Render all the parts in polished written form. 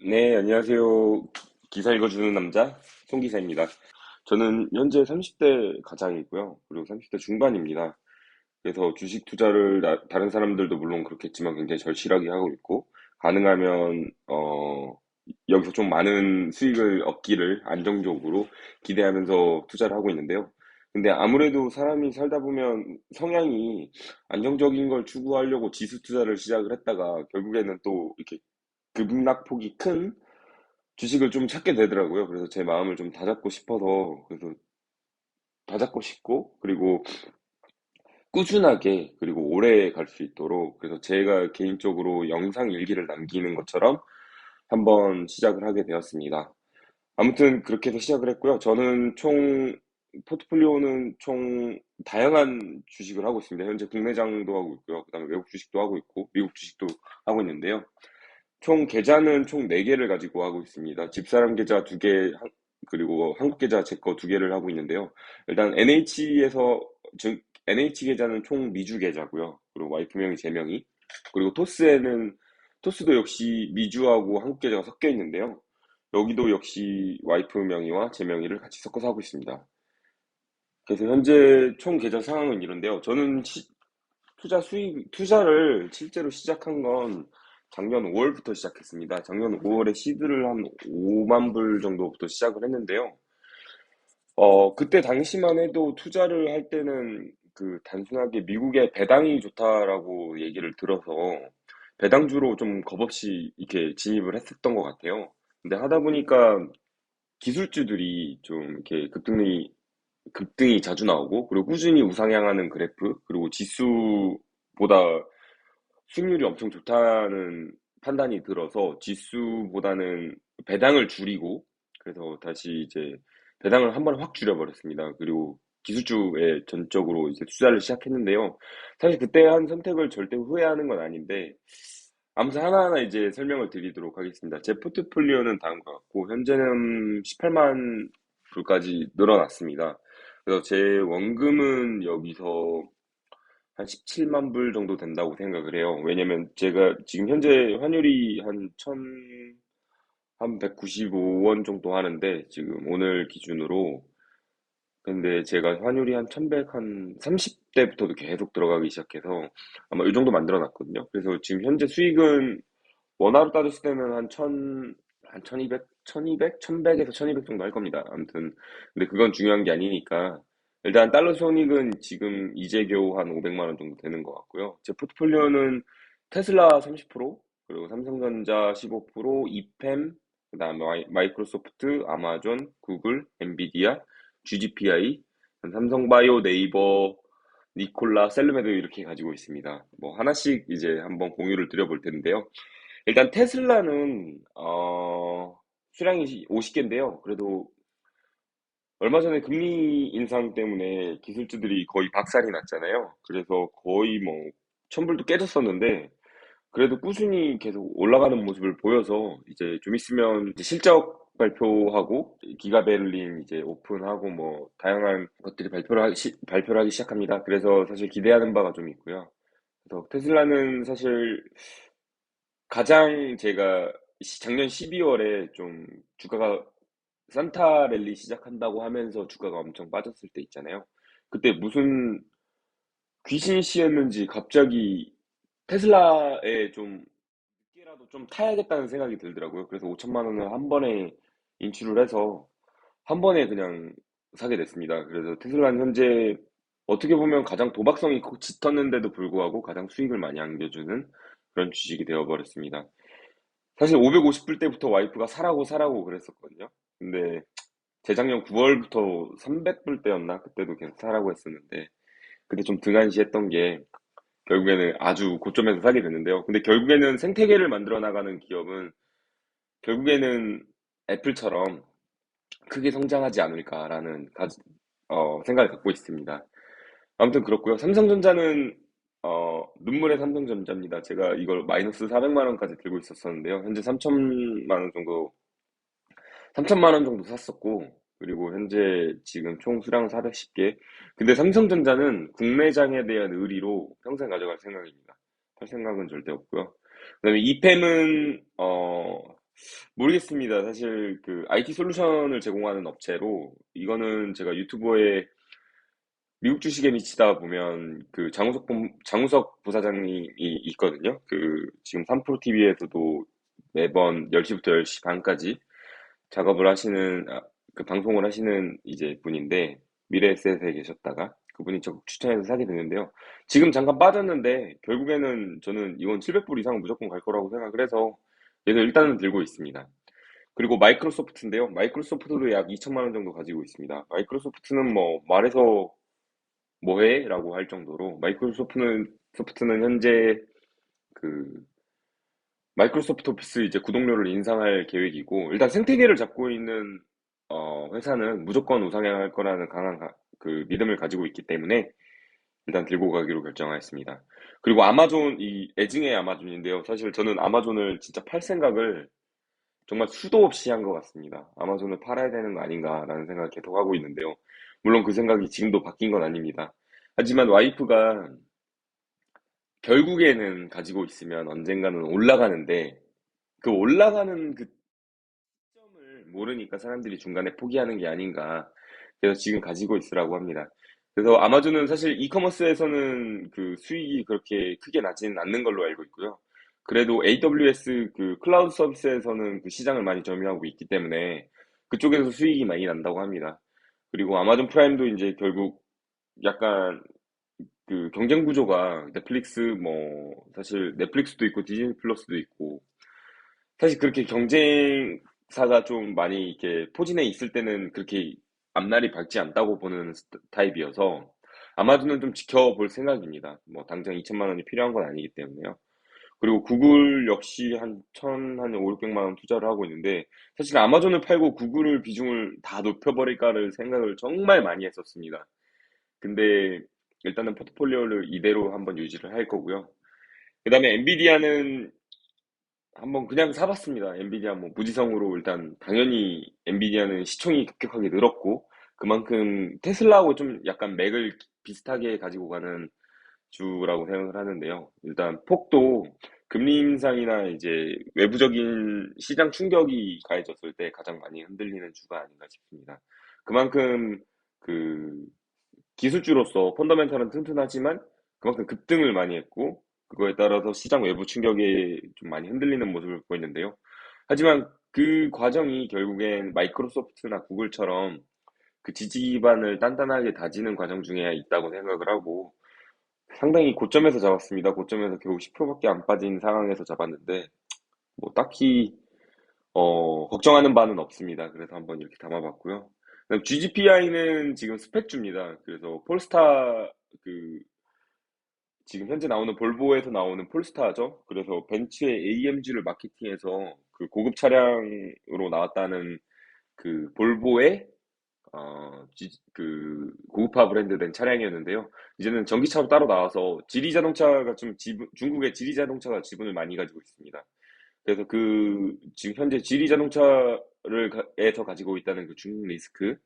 네, 안녕하세요. 기사 읽어주는 남자, 송기사입니다. 저는 현재 30대 가장이고요. 그리고 30대 중반입니다. 그래서 주식 투자를 다른 사람들도 물론 그렇겠지만 굉장히 절실하게 하고 있고, 가능하면, 여기서 좀 많은 수익을 얻기를 안정적으로 기대하면서 투자를 하고 있는데요. 근데 아무래도 사람이 살다 보면 성향이 안정적인 걸 추구하려고 지수 투자를 시작을 했다가 결국에는 또 이렇게 급락폭이 큰 주식을 좀 찾게 되더라고요. 그래서 제 마음을 좀 다잡고 싶어서, 그래서 다잡고 싶고, 그리고 꾸준하게, 그리고 오래 갈 수 있도록, 그래서 제가 개인적으로 영상 일기를 남기는 것처럼 한번 시작을 하게 되었습니다. 아무튼 그렇게 해서 시작을 했고요. 저는 포트폴리오는 총 다양한 주식을 하고 있습니다. 현재 국내장도 하고 있고요. 그다음에 외국 주식도 하고 있고, 미국 주식도 하고 있는데요. 총 계좌는 총 4개를 가지고 하고 있습니다. 집사람 계좌 2개, 그리고 한국 계좌 제 거 2개를 하고 있는데요. 일단 NH 계좌는 총 미주 계좌고요. 그리고 와이프 명이 제 명이. 그리고 토스도 역시 미주하고 한국 계좌가 섞여 있는데요. 여기도 역시 와이프 명의와 제 명의를 같이 섞어서 하고 있습니다. 그래서 현재 총 계좌 상황은 이런데요. 저는 투자를 실제로 시작한 건 작년 5월부터 시작했습니다. 작년 5월에 시드를 한 5만 불 정도부터 시작을 했는데요. 그때 당시만 해도 투자를 할 때는 단순하게 미국의 배당이 좋다라고 얘기를 들어서 배당주로 좀 겁없이 이렇게 진입을 했었던 것 같아요. 근데 하다 보니까 기술주들이 좀 이렇게 급등이 자주 나오고, 그리고 꾸준히 우상향하는 그래프, 그리고 지수보다 수익률이 엄청 좋다는 판단이 들어서 지수보다는 배당을 줄이고, 그래서 다시 이제 배당을 한 번에 확 줄여버렸습니다. 그리고 기술주에 전적으로 이제 투자를 시작했는데요. 사실 그때 한 선택을 절대 후회하는 건 아닌데, 아무튼 하나하나 이제 설명을 드리도록 하겠습니다. 제 포트폴리오는 다음과 같고, 현재는 18만 불까지 늘어났습니다. 그래서 제 원금은 여기서 한 17만 불 정도 된다고 생각을 해요. 왜냐면 제가 지금 현재 환율이 한 195원 정도 하는데, 지금 오늘 기준으로. 근데 제가 환율이 한 1100, 한 30대부터도 계속 들어가기 시작해서 아마 이 정도 만들어 놨거든요. 그래서 지금 현재 수익은 원화로 따졌을 때는 한 1200, 1100에서 1200 정도 할 겁니다. 아무튼, 근데 그건 중요한 게 아니니까. 일단 달러 손익은 지금 이제 겨우 한 500만 원 정도 되는 것 같고요. 제 포트폴리오는 테슬라 30%, 그리고 삼성전자 15%, 이펜, 그다음에 마이크로소프트, 아마존, 구글, 엔비디아, GGPI, 삼성바이오, 네이버, 니콜라, 셀르메도 이렇게 가지고 있습니다. 뭐 하나씩 이제 한번 공유를 드려볼 텐데요. 일단 테슬라는 수량이 50개인데요. 그래도 얼마 전에 금리 인상 때문에 기술주들이 거의 박살이 났잖아요. 그래서 거의 뭐 천불도 깨졌었는데, 그래도 꾸준히 계속 올라가는 모습을 보여서 이제 좀 있으면 이제 실적 발표하고 기가베를린 이제 오픈하고 뭐 다양한 것들이 발표를 하기 시작합니다. 그래서 사실 기대하는 바가 좀 있고요. 그래서 테슬라는 사실 가장 제가 작년 12월에 좀 주가가 산타랠리 시작한다고 하면서 주가가 엄청 빠졌을 때 있잖아요. 그때 무슨 귀신 씨였는지 갑자기 테슬라에 좀 늦게라도 좀 타야겠다는 생각이 들더라고요. 그래서 5천만 원을 한 번에 인출을 해서 한 번에 그냥 사게 됐습니다. 그래서 테슬라는 현재 어떻게 보면 가장 도박성이 짙었는데도 불구하고 가장 수익을 많이 안겨주는 그런 주식이 되어버렸습니다. 사실 550불 때부터 와이프가 사라고 사라고 그랬었거든요. 근데 재작년 9월부터 300불 때였나? 그때도 계속 사라고 했었는데, 그때 좀 등한시했던 게 결국에는 아주 고점에서 사게 됐는데요. 근데 결국에는 생태계를 만들어 나가는 기업은 결국에는 애플처럼 크게 성장하지 않을까라는 생각을 갖고 있습니다. 아무튼 그렇고요. 삼성전자는 눈물의 삼성전자입니다. 제가 이걸 마이너스 400만 원까지 들고 있었었는데요. 현재 3천만 원 정도 샀었고, 그리고 현재 지금 총 수량 410개. 근데 삼성전자는 국내장에 대한 의리로 평생 가져갈 생각입니다. 팔 생각은 절대 없고요. 그다음에 이펜은 모르겠습니다. 사실 그 IT 솔루션을 제공하는 업체로 이거는 제가 유튜브에 미국 주식에 미치다 보면 그 장우석 부사장님이 있거든요. 그 지금 3프로 TV에서도 매번 10시부터 10시 반까지 작업을 하시는 그 방송을 하시는 이제 분인데 미래에셋에 계셨다가 그분이 적극 추천해서 사게 됐는데요. 지금 잠깐 빠졌는데 결국에는 저는 이건 700불 이상은 무조건 갈 거라고 생각을 해서 그래서 일단은 들고 있습니다. 그리고 마이크로소프트인데요. 마이크로소프트도 약 2천만 원 정도 가지고 있습니다. 마이크로소프트는 뭐 말해서 뭐해? 라고 할 정도로 소프트는 현재 그 마이크로소프트 오피스 이제 구독료를 인상할 계획이고 일단 생태계를 잡고 있는 회사는 무조건 우상향할 거라는 강한 그 믿음을 가지고 있기 때문에 일단 들고 가기로 결정하였습니다. 그리고 아마존 이 애증의 아마존인데요. 사실 저는 아마존을 진짜 팔 생각을 정말 수도 없이 한 것 같습니다. 아마존을 팔아야 되는 거 아닌가라는 생각을 계속 하고 있는데요. 물론 그 생각이 지금도 바뀐 건 아닙니다. 하지만 와이프가 결국에는 가지고 있으면 언젠가는 올라가는데 그 올라가는 그 시점을 모르니까 사람들이 중간에 포기하는 게 아닌가. 그래서 지금 가지고 있으라고 합니다. 그래서 아마존은 사실 이커머스에서는 그 수익이 그렇게 크게 나지는 않는 걸로 알고 있고요. 그래도 AWS 그 클라우드 서비스에서는 그 시장을 많이 점유하고 있기 때문에 그쪽에서 수익이 많이 난다고 합니다. 그리고 아마존 프라임도 이제 결국 약간 그 경쟁 구조가 넷플릭스 뭐 사실 넷플릭스도 있고 디즈니 플러스도 있고 사실 그렇게 경쟁사가 좀 많이 이렇게 포진해 있을 때는 그렇게 앞날이 밝지 않다고 보는 타입이어서 아마존은 좀 지켜볼 생각입니다. 뭐 당장 2천만 원이 필요한 건 아니기 때문에요. 그리고 구글 역시 한 5, 600만 원 투자를 하고 있는데 사실 아마존을 팔고 구글을 비중을 다 높여버릴까를 생각을 정말 많이 했었습니다. 근데 일단은 포트폴리오를 이대로 한번 유지를 할 거고요. 그다음에 엔비디아는 한번 그냥 사봤습니다. 엔비디아 뭐 무지성으로 일단 당연히 엔비디아는 시총이 급격하게 늘었고 그만큼 테슬라하고 좀 약간 맥을 비슷하게 가지고 가는 주라고 생각을 하는데요. 일단 폭도 금리 인상이나 이제 외부적인 시장 충격이 가해졌을 때 가장 많이 흔들리는 주가 아닌가 싶습니다. 그만큼 그 기술주로서 펀더멘탈은 튼튼하지만 그만큼 급등을 많이 했고 그거에 따라서 시장 외부 충격에 좀 많이 흔들리는 모습을 보였는데요. 하지만 그 과정이 결국엔 마이크로소프트나 구글처럼 그 지지 기반을 단단하게 다지는 과정 중에 있다고 생각을 하고 상당히 고점에서 잡았습니다. 고점에서 겨우 10%밖에 안 빠진 상황에서 잡았는데 뭐 딱히 걱정하는 바는 없습니다. 그래서 한번 이렇게 담아봤고요. GGPI는 지금 스펙주입니다. 그래서 폴스타 그 지금 현재 나오는 볼보에서 나오는 폴스타죠. 그래서 벤츠의 AMG를 마케팅해서 그 고급 차량으로 나왔다는 그 볼보의 그 고급화 브랜드된 차량이었는데요. 이제는 전기차로 따로 나와서 지리 자동차가 좀 중국의 지리 자동차가 지분을 많이 가지고 있습니다. 그래서 그 지금 현재 지리 자동차에서 가지고 있다는 그 중국 리스크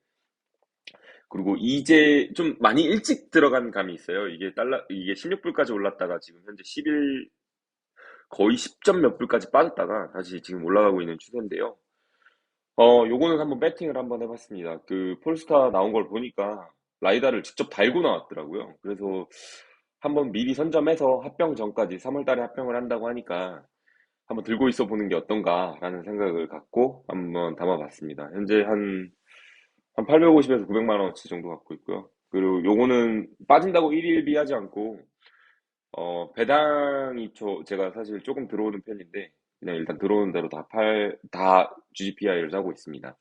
그리고 이제 좀 많이 일찍 들어간 감이 있어요. 이게 16불까지 올랐다가 지금 현재 11 거의 10점 몇 불까지 빠졌다가 다시 지금 올라가고 있는 추세인데요. 요거는 한번 배팅을 한번 해봤습니다. 그 폴스타 나온 걸 보니까 라이다를 직접 달고 나왔더라고요. 그래서 한번 미리 선점해서 합병 전까지 3월 달에 합병을 한다고 하니까 한번 들고 있어 보는 게 어떤가라는 생각을 갖고 한번 담아봤습니다. 현재 한 850에서 900만 원어치 정도 갖고 있고요. 그리고 요거는 빠진다고 일일비하지 않고 배당이 제가 사실 조금 들어오는 편인데 그냥 일단 들어오는 대로 다 GPI를 사고 있습니다.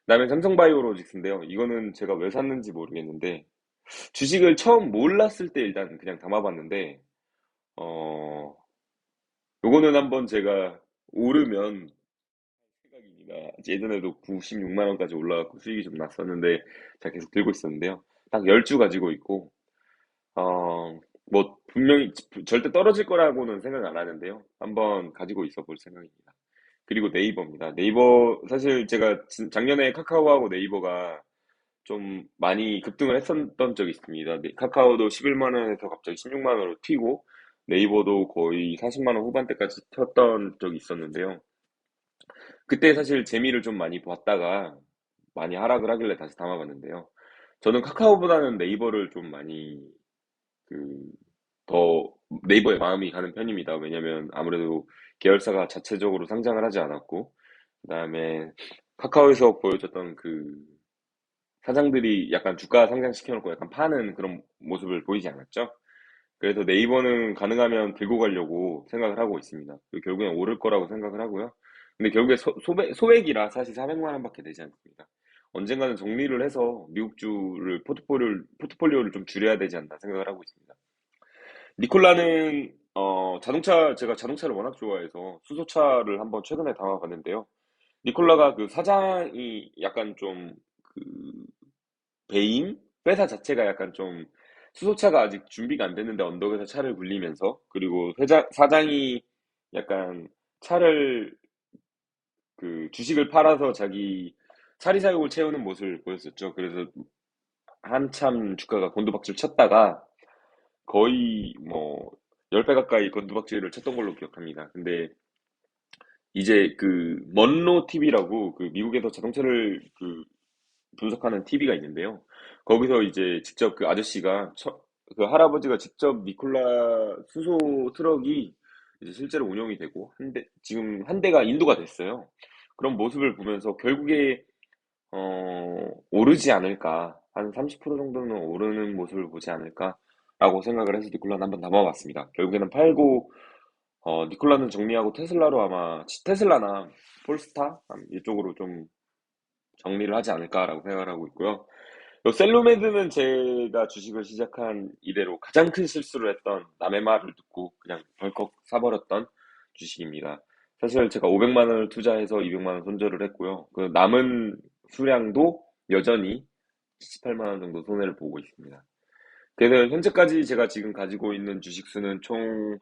그다음에 삼성바이오로직스인데요. 이거는 제가 왜 샀는지 모르겠는데 주식을 처음 몰랐을 때 일단 그냥 담아봤는데 어 요거는 한번 제가 오르면 생각입니다. 예전에도 96만 원까지 올라갔고 수익이 좀 났었는데 제가 계속 들고 있었는데요. 딱 10주 가지고 있고 뭐 분명히 절대 떨어질 거라고는 생각 안 하는데요. 한번 가지고 있어 볼 생각입니다. 그리고 네이버입니다. 네이버 사실 제가 작년에 카카오하고 네이버가 좀 많이 급등을 했었던 적이 있습니다. 카카오도 11만 원에서 갑자기 16만 원으로 튀고 네이버도 거의 40만 원 후반대까지 튀었던 적이 있었는데요. 그때 사실 재미를 좀 많이 봤다가 많이 하락을 하길래 다시 담아봤는데요. 저는 카카오보다는 네이버를 좀 많이 그 더 네이버에 마음이 가는 편입니다. 왜냐면 아무래도 계열사가 자체적으로 상장을 하지 않았고, 그다음에 카카오에서 보여줬던 그 사장들이 약간 주가 상장시켜놓고 약간 파는 그런 모습을 보이지 않았죠. 그래서 네이버는 가능하면 들고 가려고 생각을 하고 있습니다. 그리고 결국엔 오를 거라고 생각을 하고요. 근데 결국에 소액이라 사실 400만 원밖에 되지 않습니다. 언젠가는 정리를 해서 미국주를 포트폴리오를 좀 줄여야 되지 않나 생각을 하고 있습니다. 니콜라는 제가 자동차를 워낙 좋아해서 수소차를 한번 최근에 담아봤는데요. 니콜라가 그 사장이 약간 좀 그 회사 자체가 약간 좀 수소차가 아직 준비가 안 됐는데 언덕에서 차를 굴리면서, 그리고 사장이 약간 차를 그 주식을 팔아서 자기 사리사욕을 채우는 모습을 보였었죠. 그래서 한참 주가가 곤두박질 쳤다가 거의 뭐 10배 가까이 곤두박질을 쳤던 걸로 기억합니다. 근데 이제 그 먼로 TV라고 그 미국에서 자동차를 그 분석하는 TV가 있는데요. 거기서 이제 직접 그 아저씨가 그 할아버지가 직접 니콜라 수소 트럭이 이제 실제로 운영이 되고 지금 한 대가 인도가 됐어요. 그런 모습을 보면서 결국에 오르지 않을까, 한 30% 정도는 오르는 모습을 보지 않을까라고 생각을 해서 니콜라는 한번 담아봤습니다. 결국에는 팔고 니콜라는 정리하고 테슬라로 아마 테슬라나 폴스타 이쪽으로 좀 정리를 하지 않을까라고 생각을 하고 있고요. 셀로메드는 제가 주식을 시작한 이래로 가장 큰 실수를 했던, 남의 말을 듣고 그냥 덜컥 사버렸던 주식입니다. 사실 제가 500만 원을 투자해서 200만 원 손절을 했고요. 그 남은 수량도 여전히 78만 원 정도 손해를 보고 있습니다. 그래서 현재까지 제가 지금 가지고 있는 주식 수는 총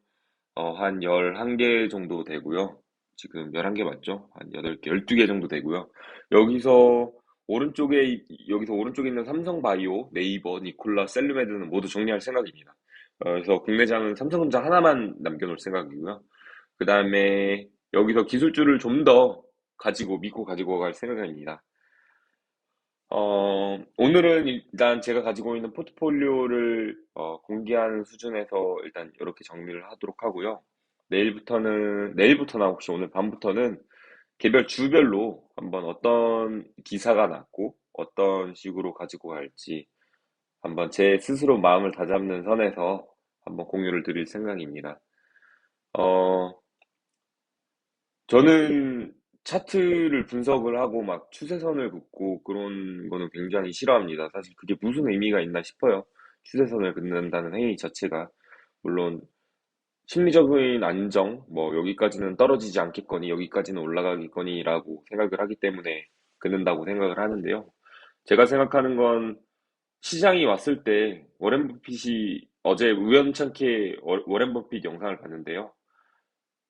한 11개 정도 되고요. 지금 11개 맞죠? 한 8개, 12개 정도 되고요. 여기서 여기서 오른쪽에 있는 삼성바이오, 네이버, 니콜라, 셀루메드는 모두 정리할 생각입니다. 그래서 국내장은 삼성전자 하나만 남겨놓을 생각이고요. 그 다음에 여기서 기술주를 좀 더 믿고 가지고 갈 생각입니다. 오늘은 일단 제가 가지고 있는 포트폴리오를 공개하는 수준에서 일단 이렇게 정리를 하도록 하고요. 내일부터나 혹시 오늘 밤부터는 개별 주별로 한번 어떤 기사가 났고 어떤 식으로 가지고 갈지 한번 제 스스로 마음을 다잡는 선에서 한번 공유를 드릴 생각입니다. 어, 저는 차트를 분석을 하고 막 추세선을 긋고 그런 거는 굉장히 싫어합니다. 사실 그게 무슨 의미가 있나 싶어요. 추세선을 긋는다는 행위 자체가. 물론 심리적인 안정, 뭐 여기까지는 떨어지지 않겠거니 여기까지는 올라가겠거니라고 생각을 하기 때문에 긋는다고 생각을 하는데요. 제가 생각하는 건 시장이 왔을 때 워렌 버핏이 어제 우연찮게 워렌 버핏 영상을 봤는데요.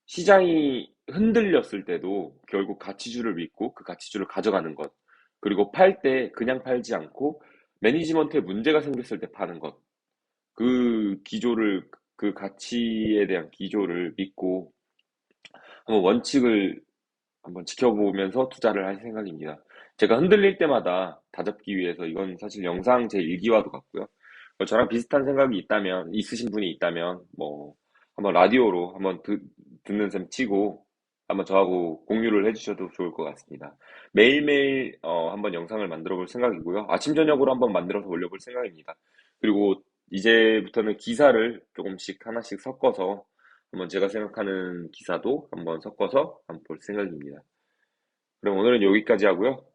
시장이 흔들렸을 때도 결국 가치주를 믿고 그 가치주를 가져가는 것. 그리고 팔 때 그냥 팔지 않고 매니지먼트에 문제가 생겼을 때 파는 것. 그 기조를, 그 가치에 대한 기조를 믿고 한번 원칙을 한번 지켜보면서 투자를 할 생각입니다. 제가 흔들릴 때마다 다잡기 위해서, 이건 사실 영상 제 일기와도 같고요. 저랑 비슷한 생각이 있으신 분이 있다면, 뭐, 한번 라디오로 한번 듣는 셈 치고, 한번 저하고 공유를 해주셔도 좋을 것 같습니다. 매일매일, 한번 영상을 만들어 볼 생각이고요. 아침, 저녁으로 한번 만들어서 올려볼 생각입니다. 그리고 이제부터는 기사를 조금씩 하나씩 섞어서, 한번 제가 생각하는 기사도 한번 섞어서 한번 볼 생각입니다. 그럼 오늘은 여기까지 하고요.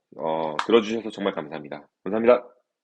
들어주셔서 정말 감사합니다. 감사합니다.